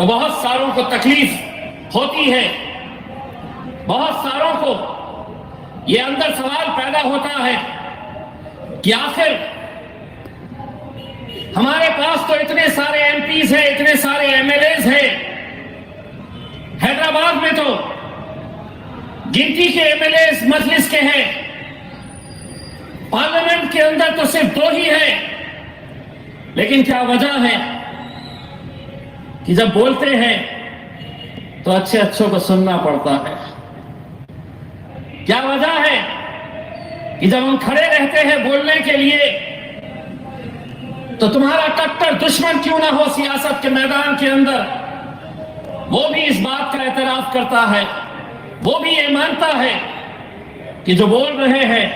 تو بہت ساروں کو تکلیف ہوتی ہے، بہت ساروں کو یہ اندر سوال پیدا ہوتا ہے کہ آخر ہمارے پاس تو اتنے سارے ایم پیز ہیں، اتنے سارے ایم ایل ایز ہیں، حیدرآباد میں تو گنتی کے ایم ایل ایز مجلس کے ہیں، پارلیمنٹ کے اندر تو صرف 2 ہی ہیں، لیکن کیا وجہ ہے کہ جب بولتے ہیں تو اچھوں کو سننا پڑتا ہے؟ کیا وجہ ہے کہ جب ہم کھڑے رہتے ہیں بولنے کے لیے تو تمہارا کٹر دشمن کیوں نہ ہو سیاست کے میدان کے اندر، وہ بھی اس بات کا اعتراف کرتا ہے، وہ بھی یہ مانتا ہے کہ جو بول رہے ہیں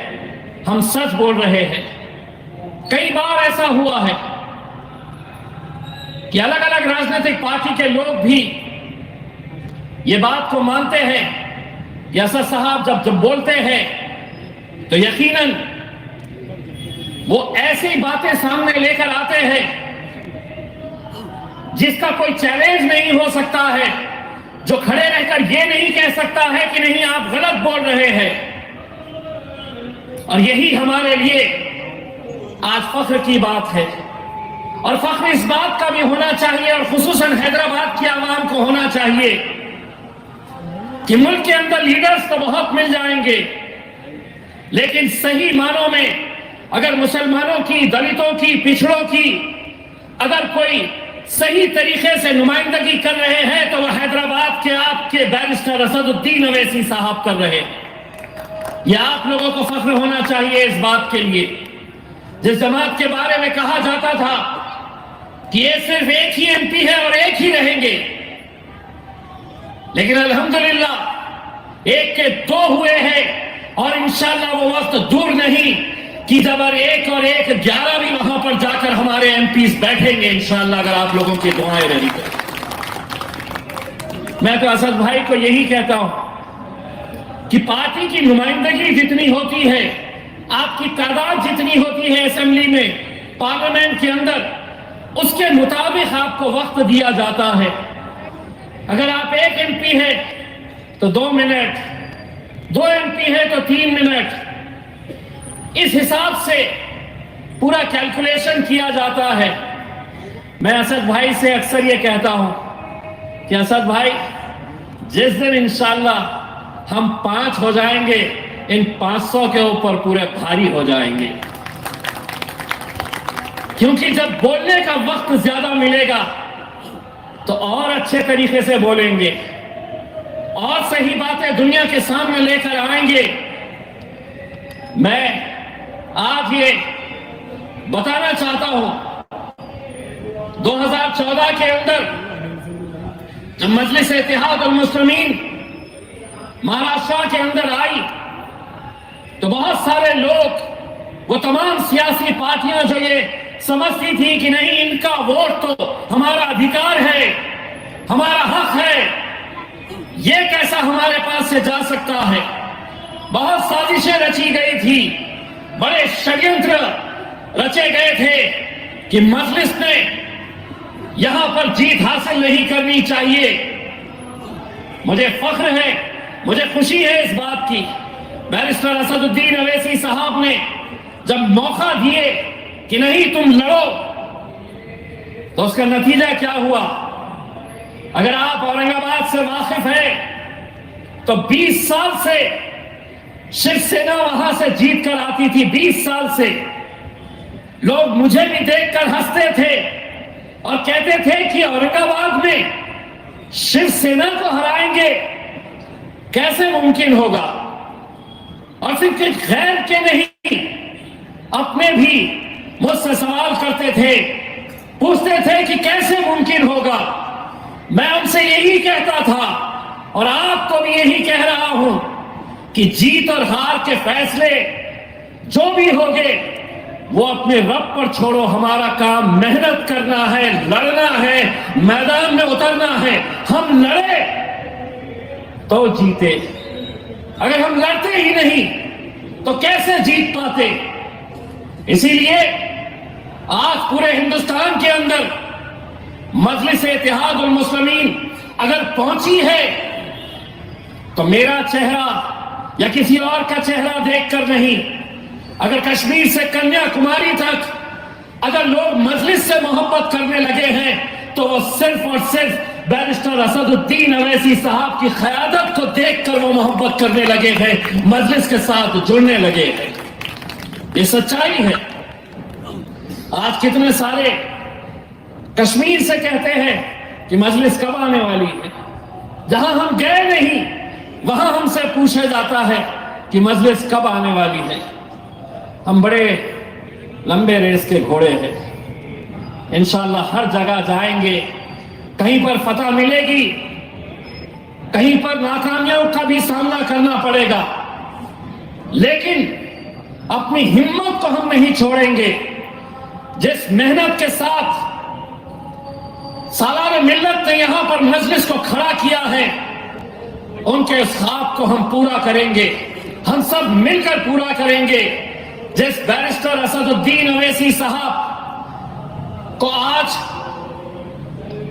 ہم سچ بول رہے ہیں؟ کئی بار ایسا ہوا ہے کہ الگ الگ راجنیتک پارٹی کے لوگ بھی یہ بات کو مانتے ہیں کہ اسد صاحب جب بولتے ہیں تو یقیناً وہ ایسی باتیں سامنے لے کر آتے ہیں جس کا کوئی چیلنج نہیں ہو سکتا ہے، جو کھڑے رہ کر یہ نہیں کہہ سکتا ہے کہ نہیں آپ غلط بول رہے ہیں۔ اور یہی ہمارے لیے آج فخر کی بات ہے، اور فخر اس بات کا بھی ہونا چاہیے، اور خصوصاً حیدرآباد کی عوام کو ہونا چاہیے کہ ملک کے اندر لیڈرز تو بہت مل جائیں گے، لیکن صحیح معنوں میں اگر مسلمانوں کی، دلتوں کی، پچھڑوں کی اگر کوئی صحیح طریقے سے نمائندگی کر رہے ہیں تو وہ حیدرآباد کے آپ کے بیرسٹر اسد الدین اویسی صاحب کر رہے ہیں۔ یہ آپ لوگوں کو فخر ہونا چاہیے اس بات کے لیے۔ جس جماعت کے بارے میں کہا جاتا تھا کہ یہ صرف ایک ہی ایم پی ہے اور ایک ہی رہیں گے، لیکن الحمدللہ ایک کے 2 ہوئے ہیں، اور انشاءاللہ وہ وقت دور نہیں کہ جب ایک اور ایک 11 بھی وہاں پر جا کر ہمارے ایم پیز بیٹھیں گے انشاءاللہ، اگر آپ لوگوں کی دعائیں رہی تو۔ میں تو اسد بھائی کو یہی کہتا ہوں کہ پارٹی کی نمائندگی جتنی ہوتی ہے، آپ کی تعداد جتنی ہوتی ہے اسمبلی میں، پارلیمنٹ کے اندر، اس کے مطابق آپ کو وقت دیا جاتا ہے۔ اگر آپ ایک ایم پی ہے تو 2 منٹ، 2 ایم پی ہے تو 3 منٹ، اس حساب سے پورا کیلکولیشن کیا جاتا ہے۔ میں اسد بھائی سے اکثر یہ کہتا ہوں کہ اسد بھائی جس دن انشاءاللہ ہم 5 ہو جائیں گے، ان 500 کے اوپر پورے بھاری ہو جائیں گے، کیونکہ جب بولنے کا وقت زیادہ ملے گا تو اور اچھے طریقے سے بولیں گے، اور صحیح باتیں دنیا کے سامنے لے کر آئیں گے۔ میں آج یہ بتانا چاہتا ہوں 2014 کے اندر جب مجلس اتحاد المسلمین مہاراشٹر کے اندر آئی تو بہت سارے لوگ، وہ تمام سیاسی پارٹیاں جو یہ سمجھتی تھی کہ نہیں ان کا ووٹ تو ہمارا ادھیکار ہے، ہمارا حق ہے، یہ کیسا ہمارے پاس سے جا سکتا ہے، بہت سازشیں رچی گئی تھی، بڑے شڑینتر رچے گئے تھے کہ مجلس نے یہاں پر جیت حاصل نہیں کرنی چاہیے۔ مجھے فخر ہے، مجھے خوشی ہے اس بات کی، بیرسٹر اسد الدین اویسی صاحب نے جب موقع دیے کہ نہیں تم لڑو، تو اس کا نتیجہ کیا ہوا؟ اگر آپ اورنگ آباد سے واقف ہیں تو 20 سال سے شیو سینا وہاں سے جیت کر آتی تھی، 20 سال سے لوگ مجھے بھی دیکھ کر ہنستے تھے اور کہتے تھے کہ اورنگ آباد میں شیو سینا کو ہرائیں گے، کیسے ممکن ہوگا؟ اور پھر کچھ غیر کے نہیں، اپنے بھی مجھ سے سوال کرتے تھے، پوچھتے تھے کہ کیسے ممکن ہوگا؟ میں ان سے یہی کہتا تھا اور آپ کو بھی یہی کہہ رہا ہوں کہ جیت اور ہار کے فیصلے جو بھی ہوگے وہ اپنے رب پر چھوڑو، ہمارا کام محنت کرنا ہے، لڑنا ہے، میدان میں اترنا ہے۔ ہم لڑے تو جیتے، اگر ہم لڑتے ہی نہیں تو کیسے جیت پاتے؟ اسی لیے آج پورے ہندوستان کے اندر مجلس اتحاد المسلمین اگر پہنچی ہے تو میرا چہرہ یا کسی اور کا چہرہ دیکھ کر نہیں، اگر کشمیر سے کنیا کماری تک اگر لوگ مجلس سے محبت کرنے لگے ہیں تو وہ صرف اور صرف بیرسٹر اسد الدین اویسی صاحب کی قیادت کو دیکھ کر وہ محبت کرنے لگے ہیں، مجلس کے ساتھ جڑنے لگے ہیں۔ یہ سچائی ہے۔ آج کتنے سارے کشمیر سے کہتے ہیں کہ مجلس کب آنے والی ہے، جہاں ہم گئے نہیں وہاں ہم سے پوچھا جاتا ہے کہ مجلس کب آنے والی ہے۔ ہم بڑے لمبے ریس کے گھوڑے ہیں، انشاءاللہ ہر جگہ جائیں گے، کہیں پر فتح ملے گی، کہیں پر ناکامیوں کا بھی سامنا کرنا پڑے گا، لیکن اپنی ہمت کو ہم نہیں چھوڑیں گے۔ جس محنت کے ساتھ سالار ملت نے یہاں پر مجلس کو کھڑا کیا ہے، ان کے اس خواب کو ہم پورا کریں گے، ہم سب مل کر پورا کریں گے۔ جس بیرسٹر اسد الدین اویسی صاحب کو آج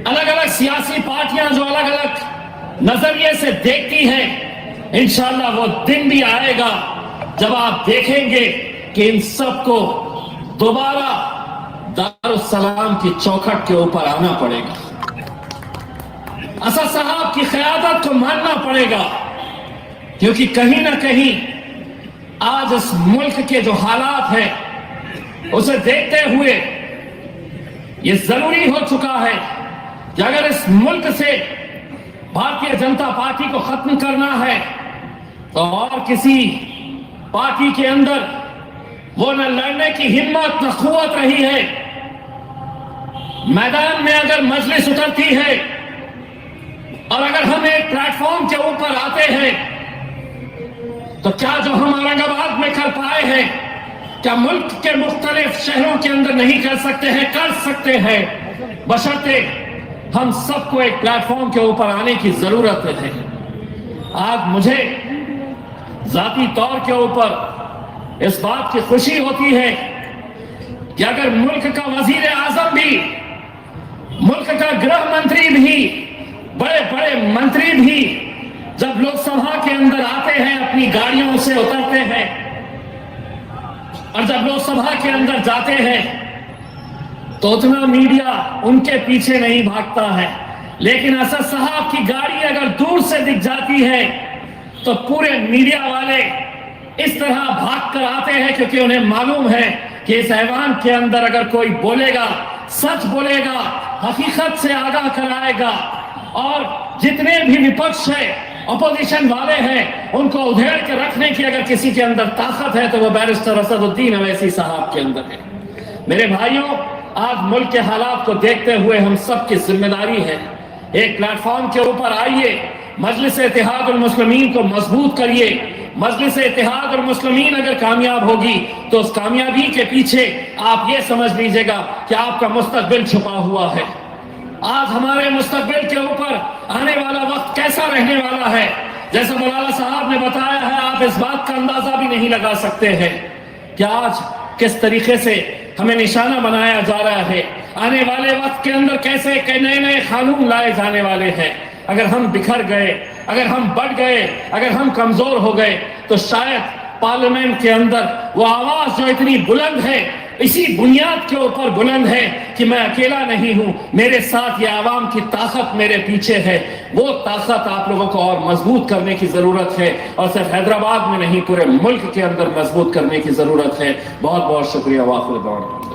الگ الگ سیاسی پارٹیاں جو الگ الگ نظریے سے دیکھتی ہیں، انشاءاللہ وہ دن بھی آئے گا جب آپ دیکھیں گے کہ ان سب کو دوبارہ دارالسلام کی چوکھٹ کے اوپر آنا پڑے گا، اسد صاحب کی قیادت کو ماننا پڑے گا، کیونکہ کہیں نہ کہیں آج اس ملک کے جو حالات ہیں اسے دیکھتے ہوئے یہ ضروری ہو چکا ہے کہ اگر اس ملک سے بھارتیہ جنتا پارٹی کو ختم کرنا ہے تو اور کسی پارٹی کے اندر وہ نہ لڑنے کی ہمت نہ قوت رہی ہے۔ میدان میں اگر مجلس اترتی ہے اور اگر ہم ایک پلیٹ فارم کے اوپر آتے ہیں تو کیا جو ہم اورنگ آباد میں کر پائے ہیں کیا ملک کے مختلف شہروں کے اندر نہیں کر سکتے ہیں؟ کر سکتے ہیں، بشرطے ہم سب کو ایک پلیٹ فارم کے اوپر آنے کی ضرورت ہے۔ آج مجھے ذاتی طور کے اوپر اس بات کی خوشی ہوتی ہے کہ اگر ملک کا وزیر اعظم بھی، ملک کا گرہ منتری بھی، بڑے بڑے منتری بھی جب لوک سبھا کے اندر آتے ہیں اپنی گاڑیوں سے اترتے ہیں اور جب لوک سبھا کے اندر جاتے ہیں تو اتنا میڈیا ان کے پیچھے نہیں بھاگتا ہے، لیکن اسد صاحب کی گاڑی اگر دور سے دکھ جاتی ہے تو پورے میڈیا والے اس طرح بھاگ کر آتے ہیں، کیونکہ انہیں معلوم ہے کہ اس ایوان کے اندر اگر کوئی بولے گا، سچ بولے گا، حقیقت سے آگاہ کرائے گا، اور جتنے بھی وپکش ہے، اپوزیشن والے ہیں، ان کو ادھیڑ کے رکھنے کی اگر کسی کے اندر طاقت ہے تو وہ بیرسٹر اسد الدین اویسی صاحب کے اندر ہے۔ میرے بھائیوں، آج ملک کے حالات کو دیکھتے ہوئے ہم سب کی ذمہ داری ہے، ایک پلیٹ فارم کے اوپر آئیے، مجلس اتحاد المسلمین کو مضبوط کریے۔ مجلس اتحاد المسلمین اگر کامیاب ہوگی تو اس کامیابی کے پیچھے آپ یہ سمجھ لیجئے گا کہ آپ کا مستقبل چھپا ہوا ہے۔ آج ہمارے مستقبل کے اوپر آنے والا وقت کیسا رہنے والا ہے، جیسا مولانا صاحب نے بتایا ہے، آپ اس بات کا اندازہ بھی نہیں لگا سکتے ہیں کہ آج کس طریقے سے ہمیں نشانہ بنایا جا رہا ہے۔ آنے والے وقت کے اندر کیسے نئے نئے قانون لائے جانے والے ہیں۔ اگر ہم بکھر گئے، اگر ہم بڑھ گئے، اگر ہم کمزور ہو گئے تو شاید پارلیمنٹ کے اندر وہ آواز جو اتنی بلند ہے اسی بنیاد کے اوپر بلند ہے کہ میں اکیلا نہیں ہوں، میرے ساتھ یہ عوام کی طاقت میرے پیچھے ہے، وہ طاقت آپ لوگوں کو اور مضبوط کرنے کی ضرورت ہے، اور صرف حیدرآباد میں نہیں پورے ملک کے اندر مضبوط کرنے کی ضرورت ہے۔ بہت بہت شکریہ۔ واخر دعوانا